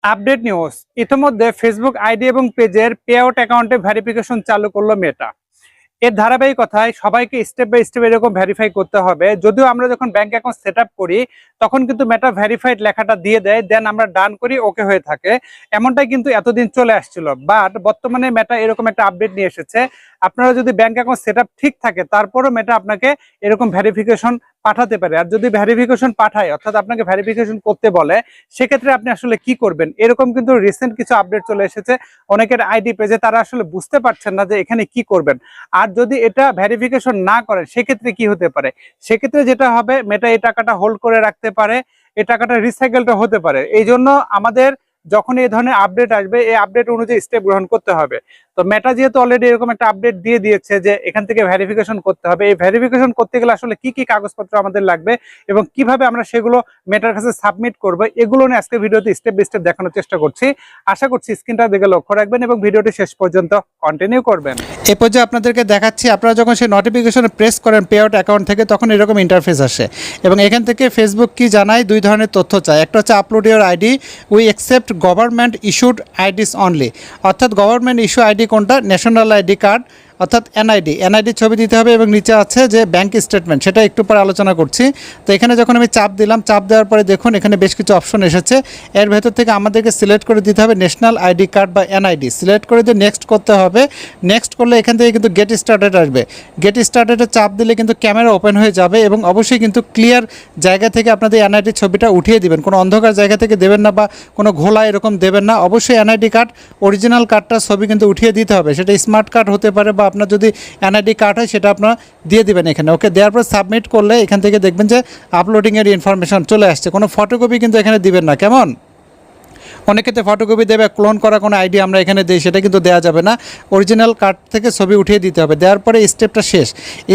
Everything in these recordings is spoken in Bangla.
Update news. ইতিমধ্যে ফেসবুক আইডি এবং পেজের পে আউট অ্যাকাউন্টে ভেরিফিকেশন চালু করলো মেটা। এর ধারাবাহিকতায় সবাইকে স্টেপ বাই স্টেপ এরকম ভেরিফাই করতে হবে। যদিও আমরা যখন ব্যাংক অ্যাকাউন্ট সেট আপ করি তখন কিন্তু মেটা ভেরিফাইড লেখাটা দিয়ে দেয়, দেন আমরা ডান করি, ওকে হয়ে থাকে। এমনটাই কিন্তু এতদিন চলে আসছিল, বাট বর্তমানে মেটা এরকম একটা আপডেট নিয়ে এসেছে। আপনারা যদি ব্যাংক অ্যাকাউন্ট সেট আপ ঠিক থাকে তারপরও মেটা আপনাকে এরকম ভেরিফিকেশন পাঠাতে পারে। আর যদি ভেরিফিকেশন পাঠায়, অর্থাৎ আপনাকে ভেরিফিকেশন করতে বলে, সেক্ষেত্রে আপনি আসলে কি করবেন? এরকম কিন্তু রিসেন্ট কিছু আপডেট চলে এসেছে অনেকের আইডি পেজে। তারা আসলে বুঝতে পারছেন না যে এখানে কি করবেন। আর যদি এটা ভেরিফিকেশন না করেন সেক্ষেত্রে কি হতে পারে? সেক্ষেত্রে যেটা হবে, মেটা এই টাকাটা হোল্ড করে রাখতে পারে, এই টাকাটা রিসাইকেলটা হতে পারে। এই জন্য আমাদের যখন এই ধরনের আপডেট আসবে, এই আপডেট অনুযায়ী স্টেপ গ্রহণ করতে হবে। তো মেটা যেহেতু অলরেডি এরকম একটা আপডেট দিয়ে দিয়েছে যে এখান থেকে ভেরিফিকেশন করতে হবে, এই ভেরিফিকেশন করতে গেলে আসলে কি কি কাগজপত্র আমাদের লাগবে এবং কিভাবে আমরা সেগুলো মেটার কাছে সাবমিট করবো, এগুলো নিয়ে আজকে ভিডিওতে স্টেপ বাই স্টেপ দেখানোর চেষ্টা করছি। আশা করছি স্ক্রিনটা দিকে লক্ষ্য রাখবেন এবং ভিডিওটি শেষ পর্যন্ত কন্টিনিউ করবেন। এ পর্যায়ে আপনাদেরকে দেখাচ্ছি, আপনারা যখন সেই নোটিফিকেশন প্রেস করেন পে আউট অ্যাকাউন্ট থেকে, তখন এরকম ইন্টারফেস আসে এবং এখান থেকে ফেসবুক কি জানায়, দুই ধরনের তথ্য চায়। একটা হচ্ছে upload your ID, we accept government issued IDs only. অর্থাৎ গভর্নমেন্ট ইস্যু আইডি কোনটা? ন্যাশনাল আইডি কার্ড, অর্থাৎ এনআইডি ছবি দিতে হবে এবং নিচে আছে যে ব্যাংক স্টেটমেন্ট, সেটা একটু পরে আলোচনা করছি। তো এখানে যখন আমি চাপ দিলাম, চাপ দেওয়ার পরে দেখুন এখানে বেশ কিছু অপশন এসেছে। এর ভেতর থেকে আমাদেরকে সিলেক্ট করে দিতে হবে ন্যাশনাল আইডি কার্ড বা এনআইডি। সিলেক্ট করে দিয়ে নেক্সট করতে হবে। নেক্সট করলে এখান থেকে কিন্তু গেট স্টার্টেড আসবে। গেট স্টার্টেডে চাপ দিলে কিন্তু ক্যামেরা ওপেন হয়ে যাবে এবং অবশ্যই কিন্তু ক্লিয়ার জায়গা থেকে আপনাদের এনআইডি ছবিটা উঠিয়ে দিবেন। কোনো অন্ধকার জায়গা থেকে দেবেন না বা কোনো ঘোলা এরকম দেবেন না। অবশ্যই এনআইডি কার্ড, অরিজিনাল কার্ডটার ছবি কিন্তু উঠিয়ে দিতে হবে। সেটা স্মার্ট কার্ড হতে পারে বা আপনার যদি এনআইডি কার্ড হয় সেটা আপনারা দিয়ে দিবেন এখানে। ওকে, দেওয়ার পর সাবমিট করলে এখান থেকে দেখবেন যে আপলোডিংয়ের ইনফরমেশন চলে আসছে। কোনো ফটোকপি কিন্তু এখানে দিবেন না, কেমন? অনেক ক্ষেত্রে ফটোকপি দেবে, ক্লোন করা কোনো আইডি আমরা এখানে দিই, সেটা কিন্তু দেওয়া যাবে না। অরিজিনাল কার্ড থেকে ছবি উঠিয়ে দিতে হবে। দেওয়ার পরে স্টেপটা শেষ।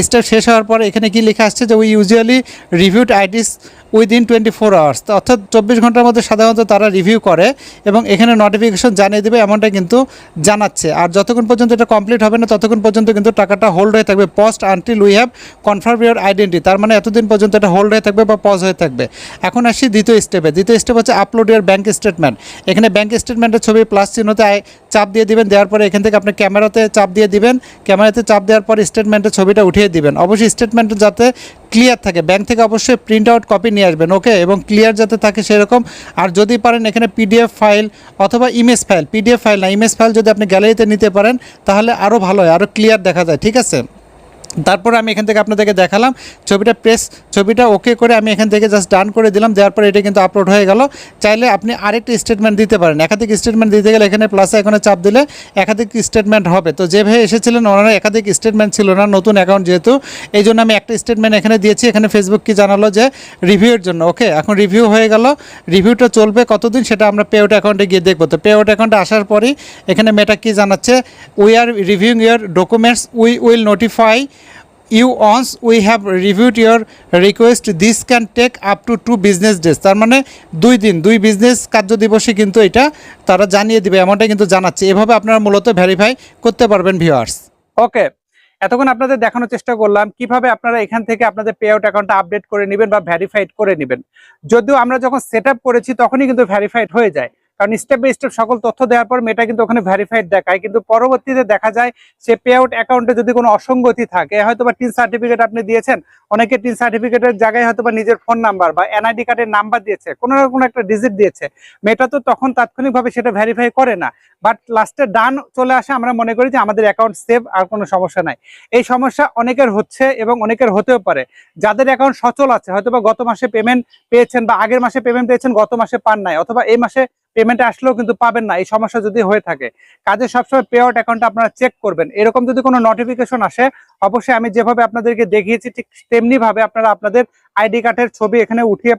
স্টেপ শেষ হওয়ার পরে এখানে কি লেখা আসছে যে we usually reviewed IDs within 24 hours. অর্থাৎ 24 ঘন্টার মধ্যে সাধারণত তারা রিভিউ করে এবং এখানে নোটিফিকেশন জানিয়ে দেবে, এমনটা কিন্তু জানাচ্ছে। আর যতক্ষণ পর্যন্ত এটা কমপ্লিট হবে না ততক্ষণ পর্যন্ত কিন্তু টাকাটা হোল্ড হয়ে থাকবে। Paused until we have confirm your identity. তার মানে এতদিন পর্যন্ত এটা হোল্ড হয়ে থাকবে বা পজ হয়ে থাকবে। এখন আসি দ্বিতীয় স্টেপে। দ্বিতীয় স্টেপ হচ্ছে আপলোড ইউর ব্যাঙ্ক স্টেটমেন্ট। এখানে ব্যাঙ্ক স্টেটমেন্টের ছবি প্লাস চিহ্নতে চাপ দিয়ে দিবেন। দেওয়ার পরে এখান থেকে আপনি ক্যামেরাতে চাপ দিয়ে দিবেন। ক্যামেরাতে চাপ দেওয়ার পর স্টেটমেন্টের ছবিটা উঠিয়ে দিবেন। অবশ্যই স্টেটমেন্ট যাতে ক্লিয়ার থাকে, ব্যাংক থেকে অবশ্যই প্রিন্ট আউট কপি নিয়ে আসবেন। ওকে, এবং ক্লিয়ার যাতে থাকে সেরকম। আর যদি পারেন এখানে পিডিএফ ফাইল অথবা ইমেজ ফাইল, পিডিএফ ফাইল না ইমেজ ফাইল যদি আপনি গ্যালারিতে নিতে পারেন তাহলে আরও ভালো হয়, আরও ক্লিয়ার দেখা যায়। ঠিক আছে, তারপরে আমি এখান থেকে আপনাদেরকে দেখালাম ছবিটা ওকে করে আমি এখান থেকে জাস্ট ডান করে দিলাম। দেওয়ার পরে এটা কিন্তু আপলোড হয়ে গেল। চাইলে আপনি আরেকটা স্টেটমেন্ট দিতে পারেন। একাধিক স্টেটমেন্ট দিতে গেলে এখানে প্লাস আইকনে চাপ দিলে একাধিক স্টেটমেন্ট হবে। তো যেভাবে এসেছিলেন ওনারা একাধিক স্টেটমেন্ট ছিল না, নতুন অ্যাকাউন্ট যেহেতু, এই জন্য আমি একটা স্টেটমেন্ট এখানে দিয়েছি। এখানে ফেসবুক কি জানালো যে রিভিউয়ের জন্য। ওকে, এখন রিভিউ হয়ে গেল। রিভিউটা চলবে কতদিন সেটা আমরা পে আউট অ্যাকাউন্টে গিয়ে দেখবো। তো পে আউট অ্যাকাউন্টে আসার পরই এখানে মেটা কি জানাচ্ছে, we are reviewing your documents, we will notify you once we have reviewed your request, this can take up to 2 business days. তার মানে 2 দিন, 2 বিজনেস কার্য দিবসে কিন্তু এটা তারা জানিয়ে দিবে, এমনটাই কিন্তু জানাচ্ছে। এভাবে আপনারা মূলত ভেরিফাই করতে পারবেন ভিউয়ার্স। ওকে, এতক্ষণ আপনাদের দেখানোর চেষ্টা করলাম কিভাবে আপনারা এখান থেকে আপনাদের পে আউট অ্যাকাউন্টটা আপডেট করে নেবেন বা ভেরিফাইড করে নেবেন। যদিও আমরা যখন সেট আপ করেছি তখনই কিন্তু ভেরিফাইড হয়ে যায়, কারণ স্টেপ বাই স্টেপ সকল তথ্য দেওয়ার পর মেটা কিন্তু ওখানে ভেরিফাইড দেখায়। কিন্তু পরবর্তীতে দেখা যায় সে পে আউট অ্যাকাউন্টে যদি কোনো অসঙ্গতি থাকে, হয়তো বা টিন সার্টিফিকেট আপনি দিয়েছেন, অনেকে টিন সার্টিফিকেটের জায়গায় হয়তো বা নিজের ফোন নাম্বার বা এনআইডি কার্ডের নাম্বার দিয়েছে, কোনো না কোনো একটা ডিজিট দিয়েছে, মেটা তো তখন তাৎক্ষণিকভাবে সেটা ভেরিফাই করে না, বাট লাস্টে ডান চলে আসে। আমরা মনে করি যে আমাদের অ্যাকাউন্ট সেভ, আর কোনো সমস্যা নাই। এই সমস্যা অনেকের হচ্ছে এবং অনেকের হতেও পারে। যাদের অ্যাকাউন্ট সচল আছে, হয়তো বা গত মাসে পেমেন্ট পেয়েছেন বা আগের মাসে পেমেন্ট পেয়েছেন, গত মাসে পান নাই, অথবা এই মাসে পেমেন্ট আসলেও কিন্তু পাবেন না, এই সমস্যা যদি হয়ে থাকে, কাজে সবসময় পে আউট অ্যাকাউন্টটা আপনারা চেক করবেন। এরকম যদি কোনো নোটিফিকেশন আসে, অবশ্যই আমি যেভাবে আপনাদেরকে দেখিয়েছি ঠিক তেমনি ভাবে আপনারা আপনাদের আইডি কার্ডের ছবি এখানে উঠিয়ে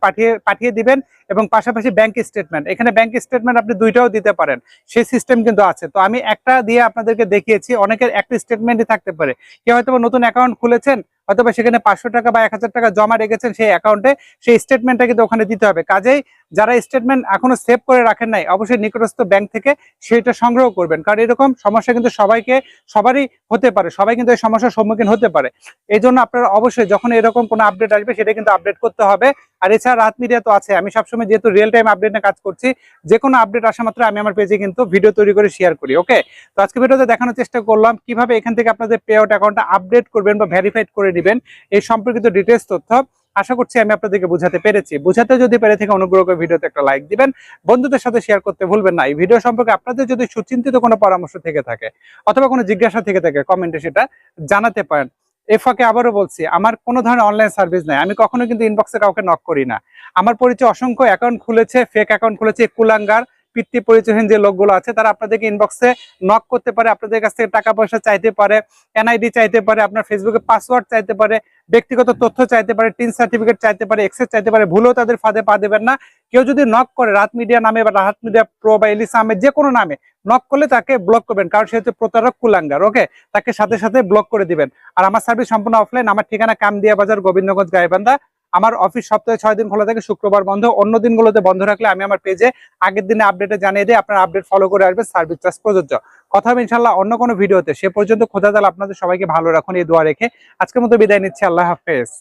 পাঠিয়ে দিবেন এবং পাশাপাশি ব্যাংক স্টেটমেন্ট, এখানে ব্যাংক স্টেটমেন্ট আপনি দুইটাও দিতে পারেন, সেই সিস্টেম কিন্তু আছে। তো আমি একটা দিয়ে আপনাদেরকে দেখিয়েছি, অনেকের একটা স্টেটমেন্টই থাকতে পারে। কেউ হয়তো নতুন অ্যাকাউন্ট খুলেছেন, হয়তোবা সেখানে 500 টাকা বা 1000 টাকা জমা রেখেছেন সেই অ্যাকাউন্টে, সেই স্টেটমেন্টটা কিন্তু ওখানে দিতে হবে। কাজেই যারা স্টেটমেন্ট এখনো সেভ করে রাখেন নাই, অবশ্যই নিকটস্থ ব্যাংক থেকে সেটা সংগ্রহ করবেন, কারণ এরকম সমস্যা কিন্তু সবারই হতে পারে, সবাই কিন্তু এই সমস্যার সম্মুখীন হতে পারে। এই জন্য আপনারা অবশ্যই যখন এরকম কোনো আপডেট আসবে সেটা কিন্তু কিন্তু আপডেট করতে হবে। আর এছাড়া রাত মিডিয়া তো আছে, আমি সবসময় যেহেতু রিয়েল টাইম আপডেট নিয়ে কাজ করছি, যে কোনো আপডেট আসা মাত্র আমি আমার পেজে কিন্তু ভিডিও তৈরি করে শেয়ার করি। ওকে, তো আজকে ভিডিওতে দেখানোর চেষ্টা করলাম কিভাবে এখান থেকে আপনাদের পে আউট অ্যাকাউন্টটা আপডেট করবেন বা ভেরিফাইড করে নেবেন, এই সম্পর্কিত ডিটেলস তথ্য। আশা করছি আমি আপনাদেরকে বুঝাতে পেরেছি। বুঝাতে যদি পেরে থেকে অনুগ্রহ করে ভিডিওতে একটা লাইক দিবেন, বন্ধুদের সাথে শেয়ার করতে ভুলবেন না। এই ভিডিও সম্পর্কে আপনাদের যদি সুচিন্তিত কোনো পরামর্শ থেকে থাকে অথবা কোনো জিজ্ঞাসা থেকে থাকে, কমেন্টে সেটা জানাতে পারেন। এ ফাঁকে আবারও বলছি, আমার কোনো ধরনের অনলাইন সার্ভিস নাই, আমি কখনো কিন্তু ইনবক্সে কাউকে নক করি না। আমার পরিচয় অসংখ্য অ্যাকাউন্ট খুলেছে, ফেক অ্যাকাউন্ট খুলেছে, কুলাঙ্গার পিতৃ পরিচয়হীন যে লোকগুলো আছে তারা আপনাদেরকে ইনবক্সে নক করতে পারে, আপনাদের কাছ থেকে টাকা পয়সা চাইতে পারে, এনআইডি চাইতে পারে, আপনার ফেসবুকে পাসওয়ার্ড চাইতে পারে, ব্যক্তিগত তথ্য চাইতে পারে, টিন সার্টিফিকেট চাইতে পারে, এক্সেস চাইতে পারে। ভুলেও তাদের ফাঁদে পা দেবেন না। কেউ যদি নক করে রাত মিডিয়া নামে বা রাত মিডিয়া প্রো বা এলিসা আহমেদ যে কোনো নামে নক করলে তাকে ব্লক করবেন, কারণ সে হচ্ছে প্রতারক, কুলাঙ্গার। ওকে, তাকে সাথে সাথে ব্লক করে দিবেন। আর আমার সার্ভিস সম্পূর্ণ অফলাইন। আমার ঠিকানা কামদিয়া বাজার, গোবিন্দগঞ্জ, গাইবান্ধা। আমার অফিস সপ্তাহে 6 দিন খোলা থাকে, শুক্রবার বন্ধ। অন্য দিনগুলোতে বন্ধ রাখলে আমি আমার পেজে আগের দিনে আপডেটে জানিয়ে দিই, আপনার আপডেট ফলো করে আসবেন, সার্ভিস চার্জ প্রযোজ্য। কথা হবে ইনশাল্লাহ অন্য কোনো ভিডিওতে। সে পর্যন্ত খোদা তাআলা আপনাদের সবাইকে ভালো রাখুন এই দোয়া রেখে আজকের মতো বিদায় নিচ্ছি। আল্লাহ হাফেজ।